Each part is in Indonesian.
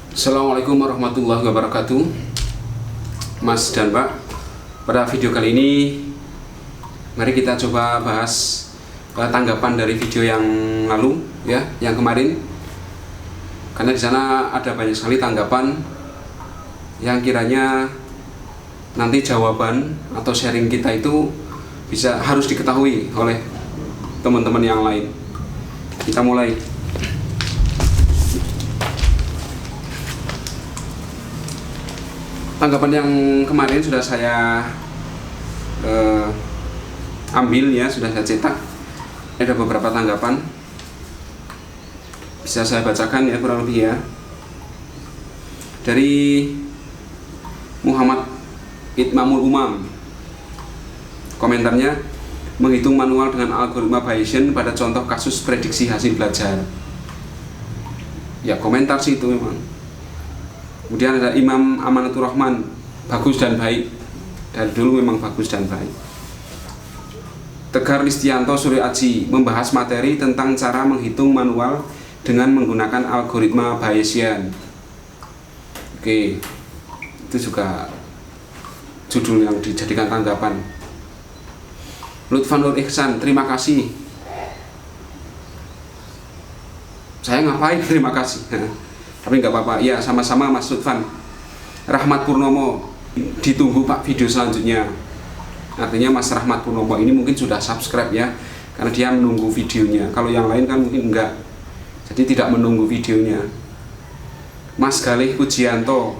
Assalamualaikum warahmatullahi wabarakatuh, Mas dan Pak. Pada video kali ini mari kita coba bahas tanggapan dari video yang lalu ya, yang kemarin. Karena di sana ada banyak sekali tanggapan yang kiranya nanti jawaban atau sharing kita itu harus diketahui oleh teman-teman yang lain. Kita mulai. Tanggapan yang kemarin sudah saya ambil ya, sudah saya cetak. Ada beberapa tanggapan, bisa saya bacakan ya kurang lebih ya. Dari Muhammad Itmamul Umam, komentarnya, menghitung manual dengan algoritma Bayesian pada contoh kasus prediksi hasil belajar. Ya komentar sih itu memang. Kemudian ada Imam Amanatur Rahman, bagus dan baik. Dari dulu memang bagus dan baik. Tegar Listianto Surya Aji membahas materi tentang cara menghitung manual dengan menggunakan algoritma Bayesian. Oke, itu juga judul yang dijadikan tanggapan. Lutfan Nur Ihsan, terima kasih. Saya ngapain terima kasih? Tapi nggak apa-apa, ya sama-sama Mas Lutfan. Rahmat Purnomo, ditunggu Pak video selanjutnya. Artinya Mas Rahmat Purnomo ini mungkin sudah subscribe ya, karena dia menunggu videonya. Kalau yang lain kan mungkin enggak, jadi tidak menunggu videonya. Mas Galih Pujianto,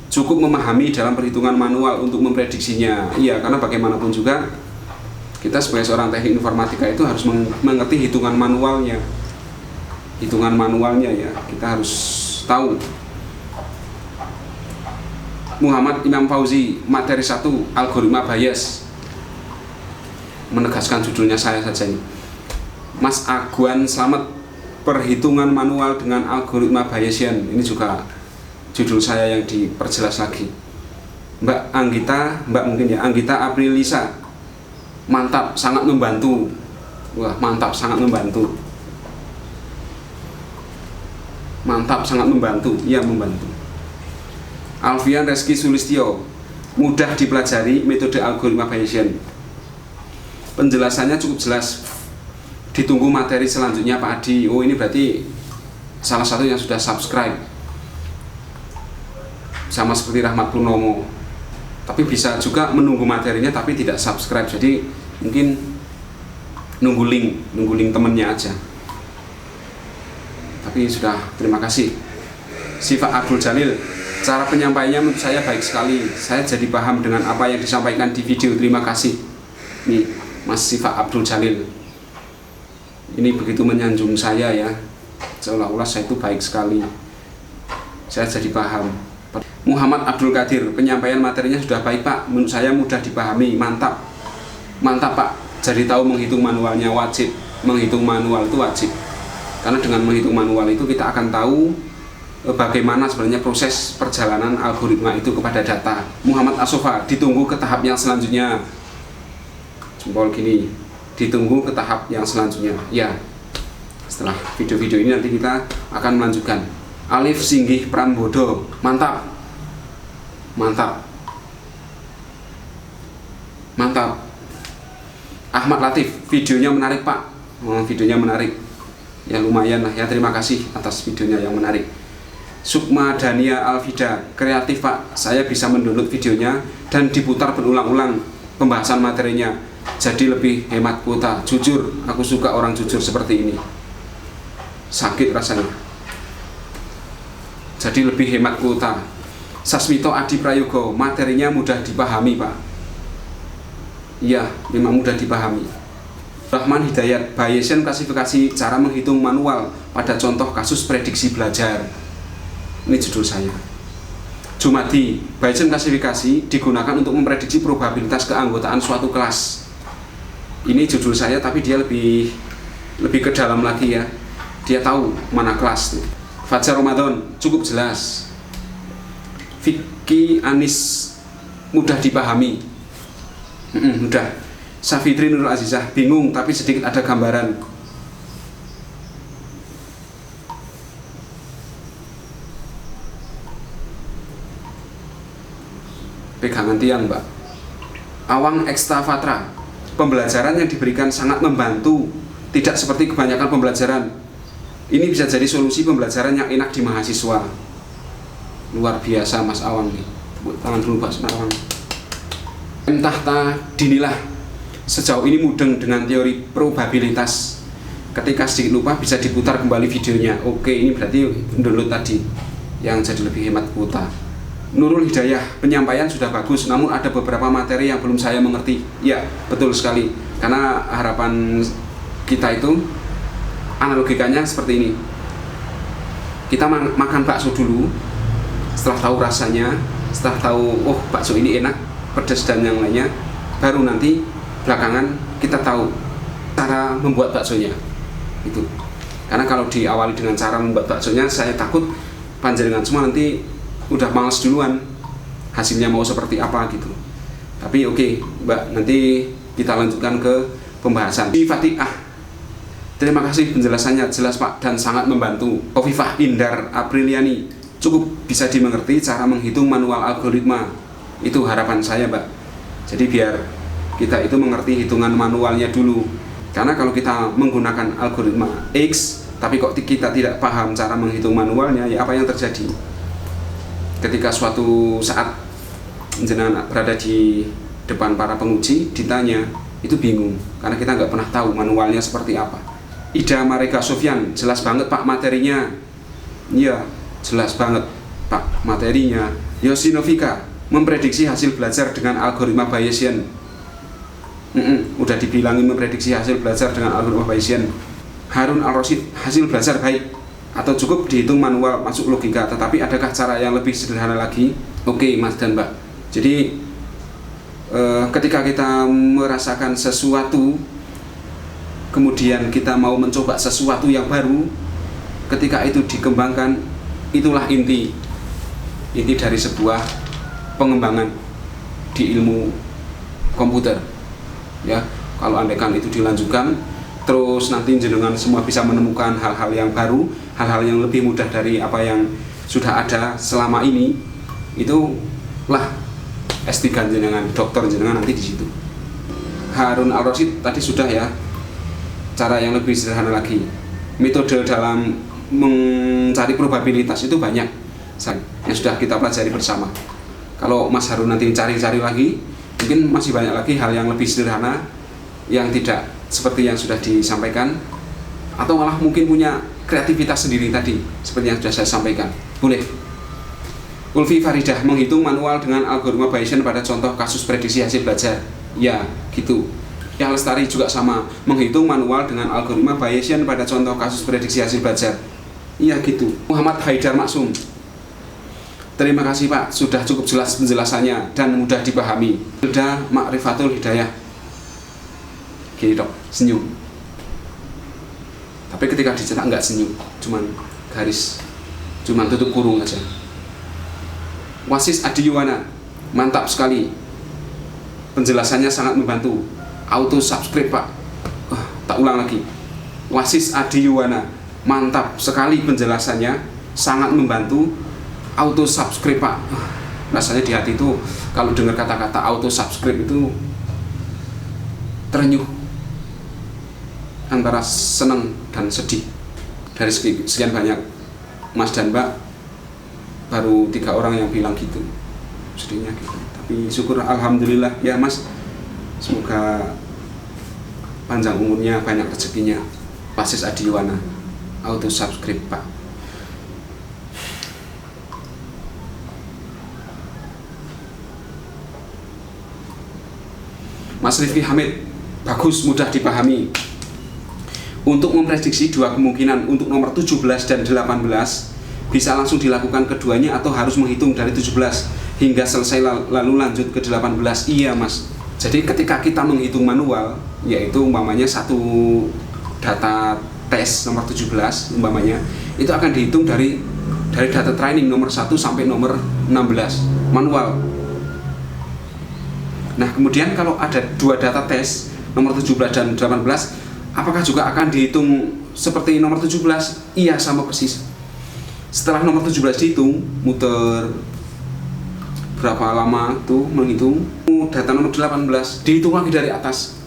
cukup memahami dalam perhitungan manual untuk memprediksinya. Iya, karena bagaimanapun juga kita sebagai seorang teknik informatika itu harus mengerti hitungan manualnya. Hitungan manualnya ya, kita harus tahu. Muhammad Imam Fauzi, materi 1 algoritma Bayes, menegaskan judulnya saya saja ini. Mas Aguan Slamet, perhitungan manual dengan algoritma Bayesian, ini juga judul saya yang diperjelas lagi. Mbak mungkin ya, Anggita Aprilisa, mantap, sangat membantu. Wah, mantap, sangat membantu. Mantap, sangat membantu. Iya, membantu. Alfian Reski Sulistyo, mudah dipelajari metode algoritma Bayesian. Penjelasannya cukup jelas. Ditunggu materi selanjutnya Pak Adi. Oh, ini berarti salah satu yang sudah subscribe. Sama seperti Rahmat Purnomo. Tapi bisa juga menunggu materinya tapi tidak subscribe. Jadi mungkin nunggu link temennya aja. Tapi sudah, terima kasih. Sifat Abdul Jalil, cara penyampaiannya menurut saya baik sekali. Saya jadi paham dengan apa yang disampaikan di video. Terima kasih. Nih, Mas Sifat Abdul Jalil. Ini begitu menyanjung saya ya. Seolah-olah saya itu baik sekali. Saya jadi paham. Muhammad Abdul Qadir, penyampaian materinya sudah baik Pak. Menurut saya mudah dipahami. Mantap. Mantap Pak. Jadi tahu menghitung manualnya wajib. Menghitung manual itu wajib. Karena dengan menghitung manual itu kita akan tahu bagaimana sebenarnya proses perjalanan algoritma itu kepada data. Muhammad Asofa, ditunggu ke tahap yang selanjutnya. Jempol gini, ditunggu ke tahap yang selanjutnya. Ya, setelah video-video ini nanti kita akan melanjutkan. Alif Singgih Prambodo, mantap. Mantap. Mantap. Ahmad Latif, videonya menarik Pak. Videonya menarik. Ya lumayan lah ya, terima kasih atas videonya yang menarik. Sukma Dania Alfida, kreatif Pak, saya bisa mendownload videonya dan diputar berulang-ulang pembahasan materinya, jadi lebih hemat kuota. Jujur, aku suka orang jujur seperti ini. Sakit rasanya. Jadi lebih hemat kuota. Sasmito Adi Prayogo, materinya mudah dipahami Pak. Iya, memang mudah dipahami. Rahman Hidayat, Bayesian klasifikasi cara menghitung manual pada contoh kasus prediksi belajar. Ini judul saya. Jumadi, Bayesian klasifikasi digunakan untuk memprediksi probabilitas keanggotaan suatu kelas. Ini judul saya, tapi dia lebih ke dalam lagi ya. Dia tahu mana kelas. Fajar Ramadan, cukup jelas. Vicky Anis, mudah dipahami. Mudah. Safitri Nurul Azizah, bingung tapi sedikit ada gambaran. pegangan tiang, Mbak. Awang ekstavatra, pembelajaran yang diberikan sangat membantu, tidak seperti kebanyakan pembelajaran. Ini bisa jadi solusi pembelajaran yang enak di mahasiswa. Luar biasa Mas Awang nih. Tepuk tangan dulu Mas Awang. Tahta dinilah sejauh ini mudeng dengan teori probabilitas. Ketika sedikit lupa bisa diputar kembali videonya. Oke, ini berarti download tadi yang jadi lebih hemat kuota. Nurul Hidayah, penyampaian sudah bagus, namun ada beberapa materi yang belum saya mengerti. Ya, betul sekali. Karena harapan kita itu analogikanya seperti ini. Kita makan bakso dulu, setelah tahu rasanya, setelah tahu oh bakso ini enak, pedas dan yang lainnya, baru nanti belakangan kita tahu cara membuat baksonya. Itu. Karena kalau diawali dengan cara membuat baksonya, saya takut panjenengan semua nanti udah males duluan, hasilnya mau seperti apa gitu. Tapi oke, Mbak, nanti kita lanjutkan ke pembahasan. Fatihah. Terima kasih penjelasannya, jelas Pak dan sangat membantu. Kofifah Indar Apriliani, cukup bisa dimengerti cara menghitung manual algoritma. Itu harapan saya, Mbak. Jadi biar kita itu mengerti hitungan manualnya dulu. Karena kalau kita menggunakan algoritma X, tapi kok kita tidak paham cara menghitung manualnya, ya apa yang terjadi? Ketika suatu saat jenengan berada di depan para penguji, ditanya, itu bingung. Karena kita nggak pernah tahu manualnya seperti apa. Ida Mareka Sofyan, jelas banget Pak materinya. Iya, jelas banget Pak materinya. Yosinovika, memprediksi hasil belajar dengan algoritma Bayesian. Udah dibilangin memprediksi hasil belajar dengan algoritma Bayesian. Harun Al-Rosyid, hasil belajar baik atau cukup dihitung manual masuk logika, tetapi adakah cara yang lebih sederhana lagi? Oke, Mas dan Mbak. Jadi ketika kita merasakan sesuatu, kemudian kita mau mencoba sesuatu yang baru, ketika itu dikembangkan, itulah inti dari sebuah pengembangan di ilmu komputer. Ya, kalau andaikan itu dilanjutkan, terus nanti jenengan semua bisa menemukan hal-hal yang baru, hal-hal yang lebih mudah dari apa yang sudah ada selama ini, itulah S3 jenengan, dokter jenengan nanti di situ. Harun Al-Rosyid tadi sudah ya. Cara yang lebih sederhana lagi, metode dalam mencari probabilitas itu banyak yang sudah kita pelajari bersama. Kalau Mas Harun nanti cari-cari lagi, mungkin masih banyak lagi hal yang lebih sederhana yang tidak seperti yang sudah disampaikan, atau malah mungkin punya kreativitas sendiri tadi seperti yang sudah saya sampaikan. Boleh. Ulfi Faridah, menghitung manual dengan algoritma Bayesian pada contoh kasus prediksi hasil belajar. Ya, gitu. Ya, Lestari juga sama, menghitung manual dengan algoritma Bayesian pada contoh kasus prediksi hasil belajar. Iya gitu. Muhammad Haidar Maksum, terima kasih Pak, sudah cukup jelas penjelasannya dan mudah dipahami. Hilda Makrifatul Hidayah, gini dok, senyum. Tapi ketika dicetak nggak senyum, cuman garis, cuman tutup kurung aja. Wasis Adi Yuwana, mantap sekali, penjelasannya sangat membantu. Auto subscribe Pak, tak ulang lagi. Wasis Adi Yuwana, mantap sekali penjelasannya, sangat membantu. Auto subscribe Pak, rasanya di hati itu kalau dengar kata-kata auto subscribe itu terenyuh antara senang dan sedih. Dari sekian banyak Mas dan Mbak, baru 3 orang yang bilang gitu, sedihnya gitu. Tapi syukur alhamdulillah ya Mas, semoga panjang umurnya, banyak rezekinya. Wasis Adi Yuwana, auto subscribe Pak. Mas Rifki Hamid, bagus, mudah dipahami. Untuk memprediksi 2 kemungkinan, untuk nomor 17 dan 18, bisa langsung dilakukan keduanya atau harus menghitung dari 17 hingga selesai lalu lanjut ke 18. Iya Mas. Jadi ketika kita menghitung manual, yaitu umpamanya satu data tes nomor 17 umpamanya, itu akan dihitung dari data training nomor 1 sampai nomor 16 manual. Nah kemudian kalau ada 2 data tes nomor 17 dan 18, apakah juga akan dihitung seperti nomor 17? Iya, sama persis. Setelah nomor 17 dihitung, muter berapa lama tuh menghitung data nomor 18, dihitung lagi dari atas.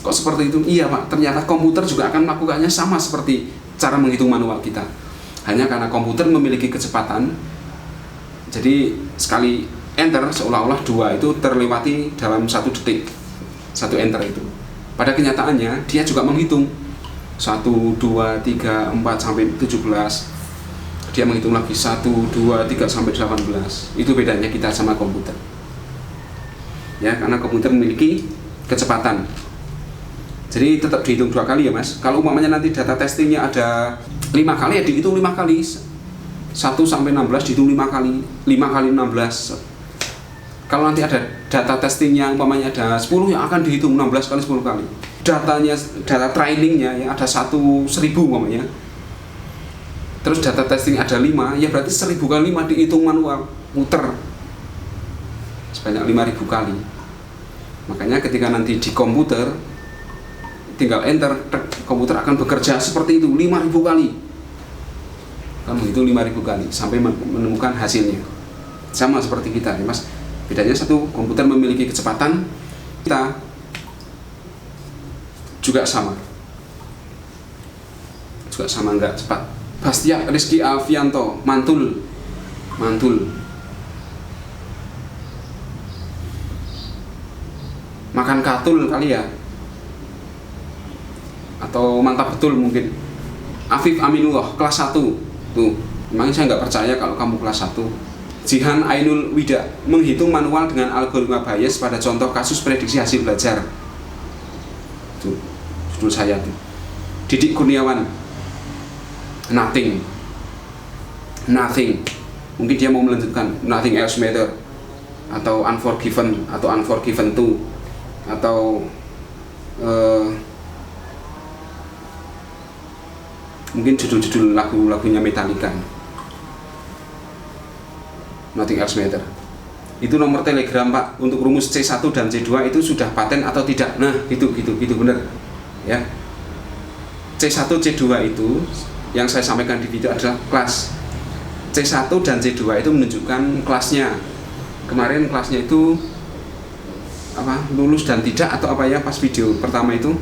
Kok seperti itu? Iya Pak, ternyata komputer juga akan melakukannya sama seperti cara menghitung manual kita. Hanya karena komputer memiliki kecepatan, jadi sekali enter seolah-olah 2 itu terlewati dalam 1 detik, 1 enter itu. Pada kenyataannya dia juga menghitung 1, 2, 3, 4 sampai 17. Dia menghitung lagi 1, 2, 3 sampai 18. Itu bedanya kita sama komputer. Ya, karena komputer memiliki kecepatan. Jadi tetap dihitung 2 kali ya Mas. Kalau umpamanya nanti data testingnya ada 5 kali ya dihitung 5 kali. 1 sampai 16 dihitung 5 kali. 5 kali 16. Kalau nanti ada data testingnya umpamanya ada 10 yang akan dihitung 16 kali 10 kali. Data trainingnya ya ada 1000 umpamanya. Terus data testing ada 5, ya berarti 1000 kali 5 dihitung manual, muter sebanyak 5000 kali. Makanya ketika nanti di komputer tinggal enter, komputer akan bekerja seperti itu 5000 kali. Kamu hitung 5000 kali sampai menemukan hasilnya. Sama seperti kita ya Mas. Bedanya satu, komputer memiliki kecepatan, kita juga sama enggak cepat. Bastia Rizky Alfianto, mantul. Makan katul kali ya, atau mantap betul mungkin. Afif Aminullah, kelas 1 tuh. Memang saya nggak percaya kalau kamu kelas 1. Jihan Ainul Wida, menghitung manual dengan algoritma bias pada contoh kasus prediksi hasil belajar. Tuh, judul saya tuh. Didik Kurniawan, nothing. Mungkin dia mau melanjutkan nothing else matter, atau unforgiven, atau unforgiven 2, atau mungkin judul-judul lagu-lagunya Metallica. Nothing else matter. Itu nomor telegram Pak. Untuk rumus C1 dan C2 itu sudah paten atau tidak. Nah, gitu bener. Ya. C1 C2 itu yang saya sampaikan di video adalah kelas. C1 dan C2 itu menunjukkan kelasnya. Kemarin kelasnya itu lulus dan tidak atau apa ya pas video pertama itu.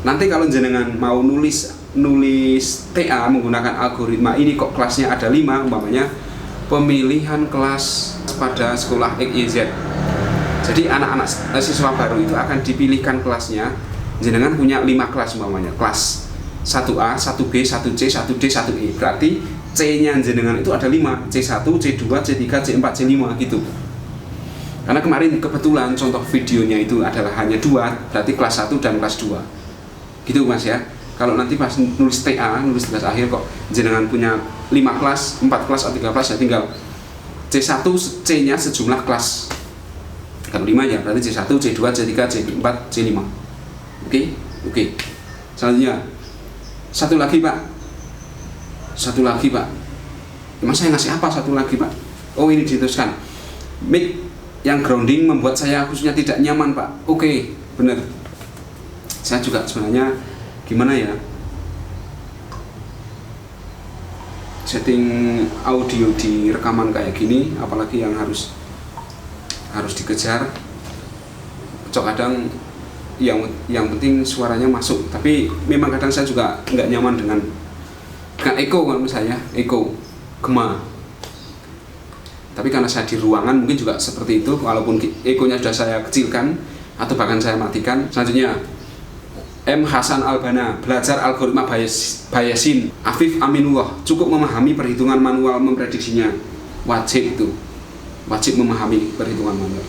Nanti kalau jenengan mau nulis TA menggunakan algoritma ini kok kelasnya ada 5 umpamanya pemilihan kelas pada sekolah XYZ. Jadi anak-anak siswa baru itu akan dipilihkan kelasnya. Jenengan punya 5 kelas umpamanya, kelas 1A, 1B, 1C, 1D, 1E. Berarti C-nya jenengan itu ada 5, C1, C2, C3, C4, C5 gitu. Karena kemarin kebetulan contoh videonya itu adalah hanya 2, berarti kelas 1 dan kelas 2. Gitu Mas ya. Kalau nanti pas nulis TA, nulis tugas akhir kok jenengan punya 5 kelas, 4 kelas atau 3 kelas ya tinggal C1 C-nya sejumlah kelas. Kalau 5 ya berarti C1, C2, C3, C4, C5. Oke. Selanjutnya satu lagi Pak. Mas saya ngasih apa satu lagi Pak? Oh ini diteruskan. Mic yang grounding membuat saya khususnya tidak nyaman Pak. Oke, bener. Saya juga sebenarnya gimana ya, setting audio di rekaman kayak gini, apalagi yang harus dikejar, kadang yang penting suaranya masuk. Tapi memang kadang saya juga nggak nyaman dengan echo kan, saya echo gema. Tapi karena saya di ruangan mungkin juga seperti itu, walaupun echo-nya sudah saya kecilkan atau bahkan saya matikan. Selanjutnya M. Hasan Albana, belajar algoritma Bayasin. Afif Aminullah, cukup memahami perhitungan manual memprediksinya. Wajib memahami perhitungan manual.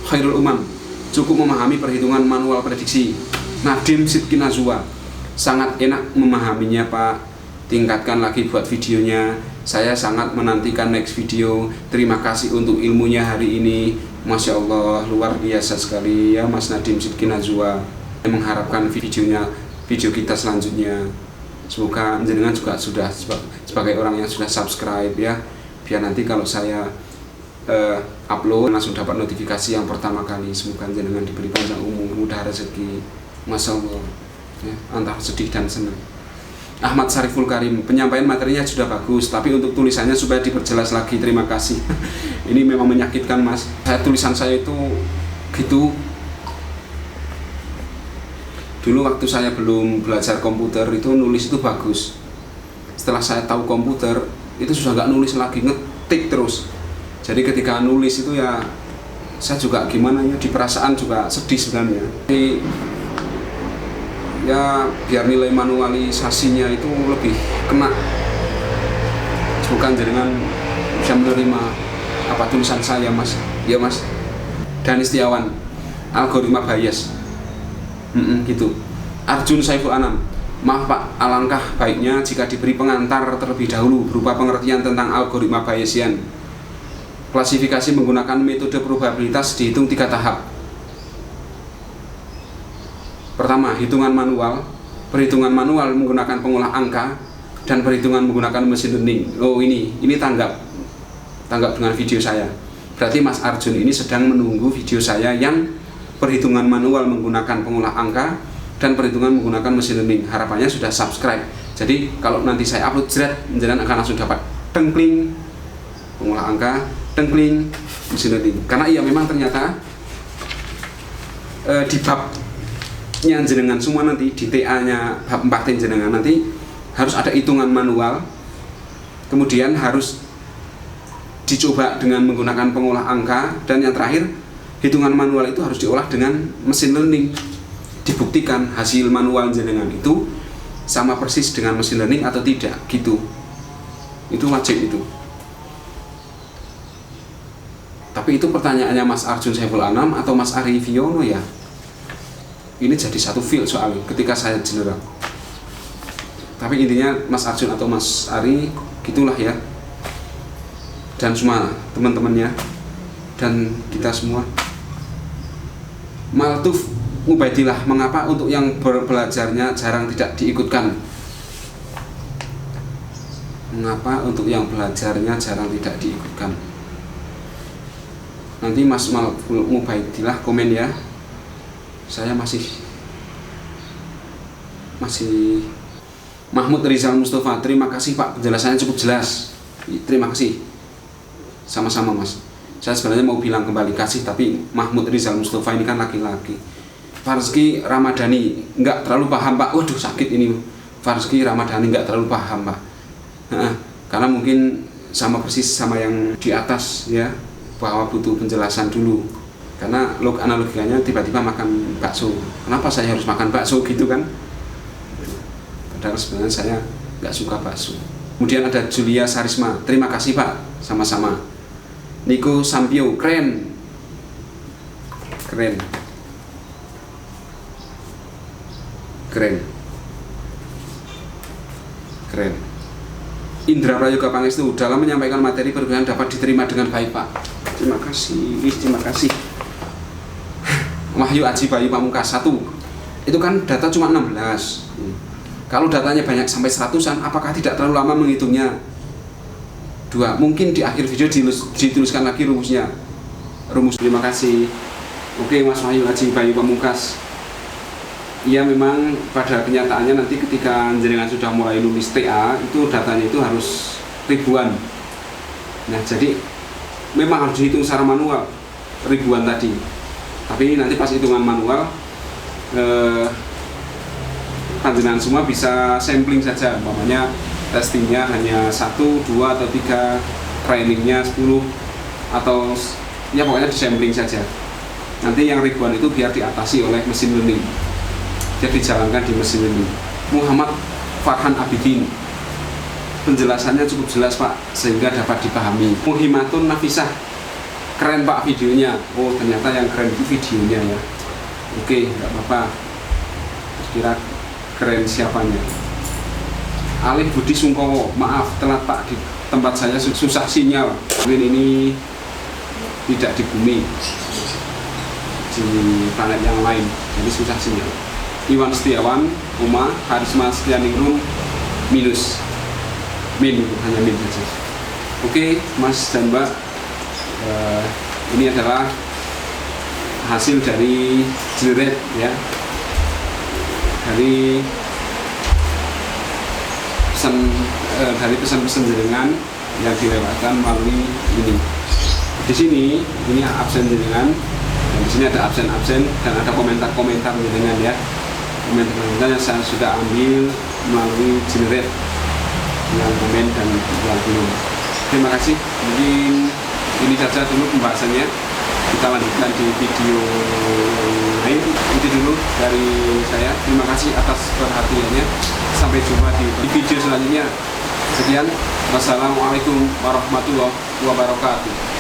Khairul Umam, cukup memahami perhitungan manual prediksi. Nadim Sidki Nazwa, sangat enak memahaminya Pak. Tingkatkan lagi buat videonya. Saya sangat menantikan next video. Terima kasih untuk ilmunya hari ini. Masya Allah, luar biasa sekali ya Mas Nadim Sidki Nazwa. Mengharapkan video kita selanjutnya. Semoga jenengan juga sudah sebagai orang yang sudah subscribe ya, biar nanti kalau saya upload langsung dapat notifikasi yang pertama kali. Semoga jenengan diberi panjang umur, mudah rezeki, masya Allah ya, antara sedih dan senang. Ahmad Sariful Karim, penyampaian materinya sudah bagus, tapi untuk tulisannya supaya diperjelas lagi, terima kasih. Ini memang menyakitkan mas, tulisan saya itu gitu. Dulu waktu saya belum belajar komputer itu nulis itu bagus. Setelah saya tahu komputer itu sudah nggak nulis lagi, ngetik terus. Jadi ketika nulis itu ya saya juga gimana ya, di perasaan juga sedih sebenarnya. Jadi, ya biar nilai manualisasinya itu lebih kena, bukan jaringan bisa menerima apa tulisan saya mas. Ya mas. Dani Setiawan, algoritma bias gitu. Arjun Saiful Anam, maaf pak, alangkah baiknya jika diberi pengantar terlebih dahulu berupa pengertian tentang algoritma Bayesian. Klasifikasi menggunakan metode probabilitas dihitung 3 tahap. Pertama, hitungan manual, perhitungan manual menggunakan pengolah angka, dan perhitungan menggunakan mesin learning. Oh ini tanggap dengan video saya. Berarti Mas Arjun ini sedang menunggu video saya yang perhitungan manual menggunakan pengolah angka dan perhitungan menggunakan mesin learning. Harapannya sudah subscribe. Jadi kalau nanti saya upload jenengan akan langsung dapat tengkling pengolah angka, tengkling mesin learning. Karena iya memang ternyata di bab jenengan semua nanti di TA-nya bab 4 jenengan nanti harus ada hitungan manual, kemudian harus dicoba dengan menggunakan pengolah angka, dan yang terakhir hitungan manual itu harus diolah dengan mesin learning, dibuktikan hasil manual jenengan itu sama persis dengan mesin learning atau tidak gitu. Itu wajib itu. Tapi itu pertanyaannya Mas Arjun Saiful Anam atau Mas Ari Viono ya? Ini jadi satu feel soalnya ketika saya general. Tapi intinya Mas Arjun atau Mas Ari gitulah ya, dan semua teman-temannya dan kita semua. Maltuf Ubaidillah, mengapa untuk yang belajarnya jarang tidak diikutkan? Mengapa untuk yang belajarnya jarang tidak diikutkan? Nanti Mas Maltuf Ubaidillah komen ya. Saya masih Mahmud Rizal Mustafa, terima kasih Pak, penjelasannya cukup jelas. Terima kasih. Sama-sama Mas. Saya sebenarnya mau bilang kembali kasih, tapi Mahmud Rizal Mustafa ini kan laki-laki. Farzki Ramadhani nggak terlalu paham Pak. Waduh sakit ini. Farzki Ramadhani nggak terlalu paham Pak. Karena mungkin sama persis sama yang di atas ya, bahwa butuh penjelasan dulu. Karena analogikanya tiba-tiba makan bakso, kenapa saya harus makan bakso gitu kan? Padahal sebenarnya saya nggak suka bakso. Kemudian ada Julia Sarisma, terima kasih Pak, sama-sama. Niko Sampio, keren. Indra Prayoga Pangestu, dalam menyampaikan materi perbedaan dapat diterima dengan baik Pak. Terima kasih. Wahyu Aji Bayu Pamungkas 1, itu kan data cuma 16. Kalau datanya banyak sampai 100-an, apakah tidak terlalu lama menghitungnya? 2, mungkin di akhir video dituliskan lagi rumusnya. Terima kasih. Oke Mas Wahyu Aji Bayu Pamungkas. Iya memang pada kenyataannya nanti ketika jenengan sudah mulai nulis TA, itu datanya itu harus ribuan. Nah jadi memang harus dihitung secara manual ribuan tadi. Tapi nanti pas hitungan manual panjenengan semua bisa sampling saja, umpamanya testingnya hanya 1, 2 atau 3, trainingnya 10, atau ya pokoknya di sampling saja. Nanti yang ribuan itu biar diatasi oleh mesin learning, jadi dijalankan di mesin learning. Muhammad Farhan Abidin, penjelasannya cukup jelas Pak, sehingga dapat dipahami. Muhimatun Nafisah, keren Pak videonya. Oh ternyata yang keren itu videonya ya. Oke, nggak apa-apa. Kira keren siapanya. Alif Budi Sungkowo, maaf telat Pak, di tempat saya susah sinyal. Mungkin ini tidak di bumi, di planet yang lain, jadi susah sinyal. Iwan Setiawan, Uma, Harisma Setianingrum, minus. Min, hanya min saja. Oke, Mas dan Mbak. Ini adalah hasil dari generate ya, dari pesan dari pesan-pesan jenengan yang dilewatkan melalui ini. Di sini ini absen jenengan, dan di sini ada absen dan ada komentar-komentar jenengan ya. Komentar-komentar yang saya sudah ambil melalui generate yang komen dan yang belum. Terima kasih. Mungkin ini saja dulu pembahasannya. Kita lanjutkan di video lain. Itu dulu dari saya. Terima kasih atas perhatiannya. Sampai jumpa di video selanjutnya. Sekian. Wassalamualaikum warahmatullahi wabarakatuh.